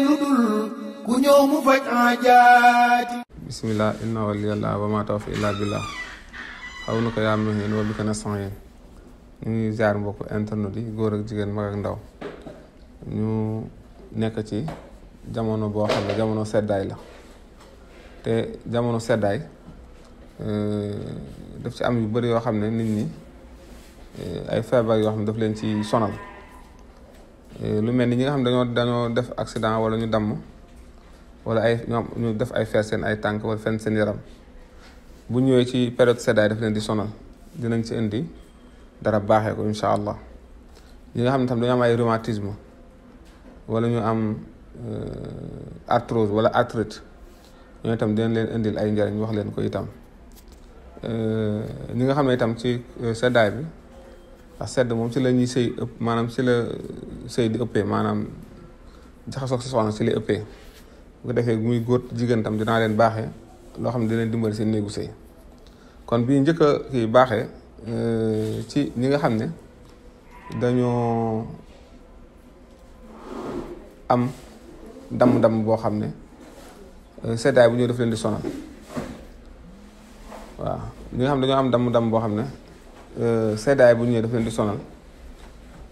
lu dul ku ñëw mu faj aajaati. bismillah inna waliyallah wa ma tawfiq illa billah xaw na ko yaa muhin wa bika nasta'in. ñu ngi ziar mbokk internet yi góor ak jigéen mag ak ndaw. ñu nekk ci jamono boo xam ne jamono seddaay la te jamono seddaay daf ci am yu bari yoo xam ne nit ñi ay feebar yoo xam ne daf leen ci sonal. lu mel ni ñi nga xam ne dañoo def accident wala ñu damm wala ñu def ay fees seen ay tànk wala fenn seen yaram bu ñëwee ci période seddaay daf leen di sonal dinañ ci indi dara baaxee ko incha allah. ñi nga xam ne tam dañoo am ay rhumatisme wala ñu am arthrose wala arthrite ñooñu itam dinañ leen indil ay njëriñ wax leen ko itam. ñi nga xam ne itam ci seddaay bi ndax sedd moom ci la ñuy sëy ëpp maanaam ci la sëy di ëppee maanaam jaxasoog si soxna ci lay ëppee bu ko defee muy góor jigéen tam dinaa leen baaxee loo xam ne dina leen dimbali seen néegu sëy. kon bii njëkk a kii baaxee ci ñi nga xam ne dañoo am damm-damm boo xam ne seddaay bu ñëw daf leen di sonal. waaw ñi nga xam ne dañoo am damm-damm boo xam ne seddaay bu ñëwee daf leen di sonal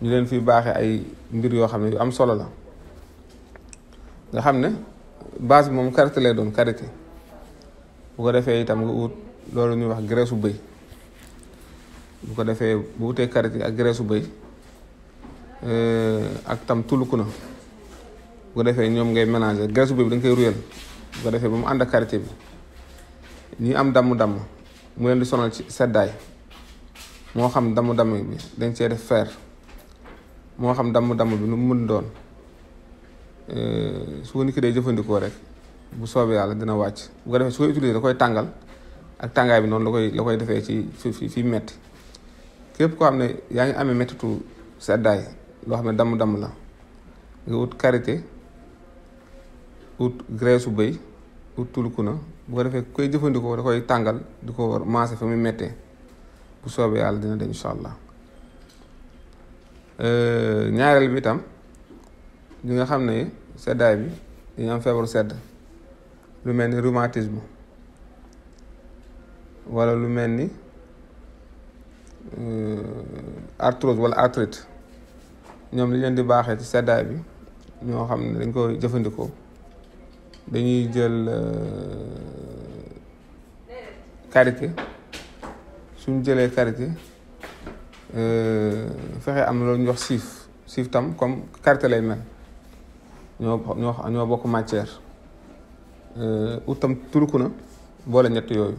ñu leen fi baaxee ay mbir yoo xam ne yu am solo la nga xam ne base bi moom karité lay doon karité bu ko defee itam nga ut loolu ñuy wax graisse u bëy bu ko defee bu utee karité ak graisse u bëy ak tam tulukuna bu ko defee ñoom ngay mélanger graisse u bëy bi da nga koy ruyal bu ko defee ba mu ànd ak karité bi ñi am damm-damm mu leen di sonal ci seddaay moo xam damm-damm bi dañ cee def fer moo xam damm-damm bi nu mu mën doon su ko nit ki day jëfandikoo rek bu soobee yàlla dina wàcc bu ko defee su koy utiliser da koy tàngal ak tàngaay bi noonu la koy defee ci fi metti képp koo xam ne yaa ngi amee mettitu seddaay loo xam ne damm-damm la nga ut karité ut graisse u bëy ut tulukuna bu ko defee koy jëfandikoo da koy tàngal di ko maase fa muy mettee bu soobee yàlla dina dem incha allah. ñaareel bi itam ñi nga xam ne seddaay bi dañu am feebaru sedd lu mel ni rhumatisme wala lu mel ni arthrose wala arthrite ñoom li leen di baaxee ci seddaay bi ñoo xam ne dañ koy jëfandikoo dañuy jël karité suñ jëlee karité fexe am loolu ñu wax siif tam comme karité lay mel ñoo bokk matière ut tam turuku na boole ñett yooyu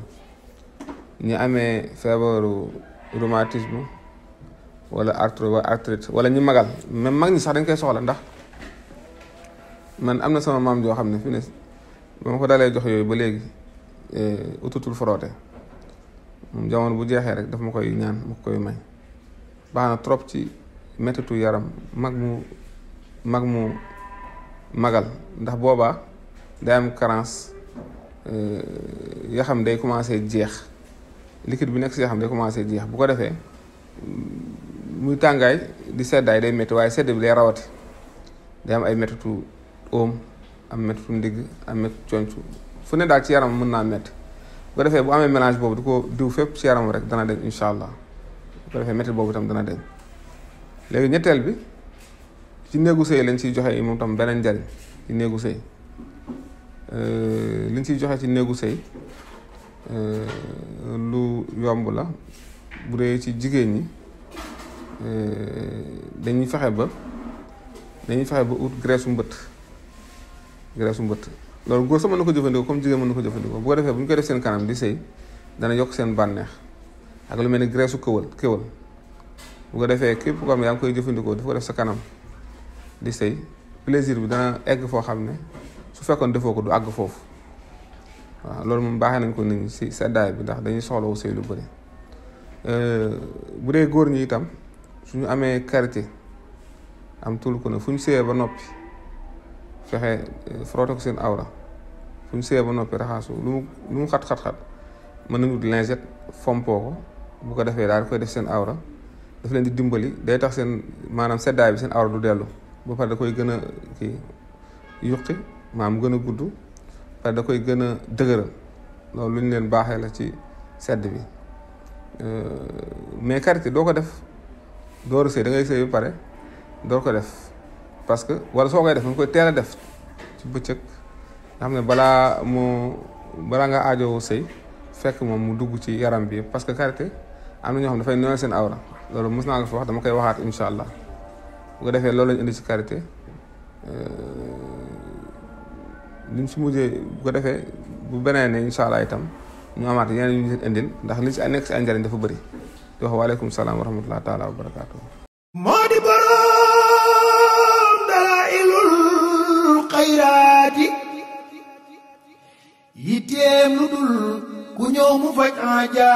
ñi amee feebaru rhumatisme wala arthrose wala arthrite wala ñi magal même mag ñi sax dañ koy soxla ndax man am na sama maam joo xam ne fi ne ba ma ko dalee jox yooyu ba léegi ututul frotté moom jamono bu jeexee rek daf ma koy ñaan ma koy may baax na trop ci mettitu yaram mag mu magal ndax boobaa day am carence yoo xam day commencé jeex liquide bi nekk si yoo xam day commencé jeex bu ko defee muy tàngaay di seddaay day métti waaye sedd bi day rawati day am ay mettitu óom am mettitu ndigg am mettitu conc fu ne daal ci yaram mën naa métti bu ko defee bu amee mélange boobu di ko diw fépp ci yaram rek dana deñ incha allah bu ko defee métti boobu itam dana deñ. léegi ñetteel bi ci néegu sëy lañ ciy joxe moom tam beneen njariñ ci néegu sëy liñ ciy joxe ci néegu sëy lu yomb la bu dee ci jigéen ñi dañuy fexe ba ut graisse u mbëtt loolu góor sax mën na ko jëfandikoo comme jigéen mën na ko jëfandikoo bu ko defee bu ñu koy def seen kanam di sëy dana yokk seen bànneex ak lu mel ni graisse u kéwal bu ko defee képp ko am yaa ngi koy jëfandikoo di ko def sa kanam di sëy plaisir bi dana egg foo xam ne su fekkoon defoo ko du àgg foofu waaw loolu moom baaxee nañ ko nit ñi si seddaay bi ndax dañuy soxlawu sëy lu bëri. bu dee góor ñi itam suñu amee karité am tul ko ne fu ñu sëyee ba noppi fexe frotté ko seen awra fu ñu sëyee ba noppi raxasu lu mu xat-xat-xat mën nañu lingette fompoo ko bu ko defee daal di koy def seen awra daf leen di dimbali day tax seen maanaam seddaay bi seen awra du dellu ba pare da koy gën a kii yuqi maam gën a gudd parce que da koy gën a dëgëral loolu lu ñu leen baaxee la ci sedd bi mais karité doo ko def door a sëy da ngay sëy ba pare door ko def parce que wala soo koy def nga koy teel a def ci bëccëg nga xam ne balaa nga aajowoo sëy fekk moom mu dugg ci yaram bi parce que karité am na ñoo xam ne dafay nooyal seen awra loolu mos naa ko fi wax dama koy waxaat incha allah bu ko defee loolu lañu indi ci karité liñ si mujjee bu ko defee bu beneen ne incha allah itam ñu amaat yeneen yu ñu leen indil ndax li si nekk si ay njëriñ dafa bëri di wax waaleykum salaam wa rahmatulah taala wa barakaatu. moo di boroom dalaa'ilul xayraati yitteem lu dul ku ñëw mu faj aaja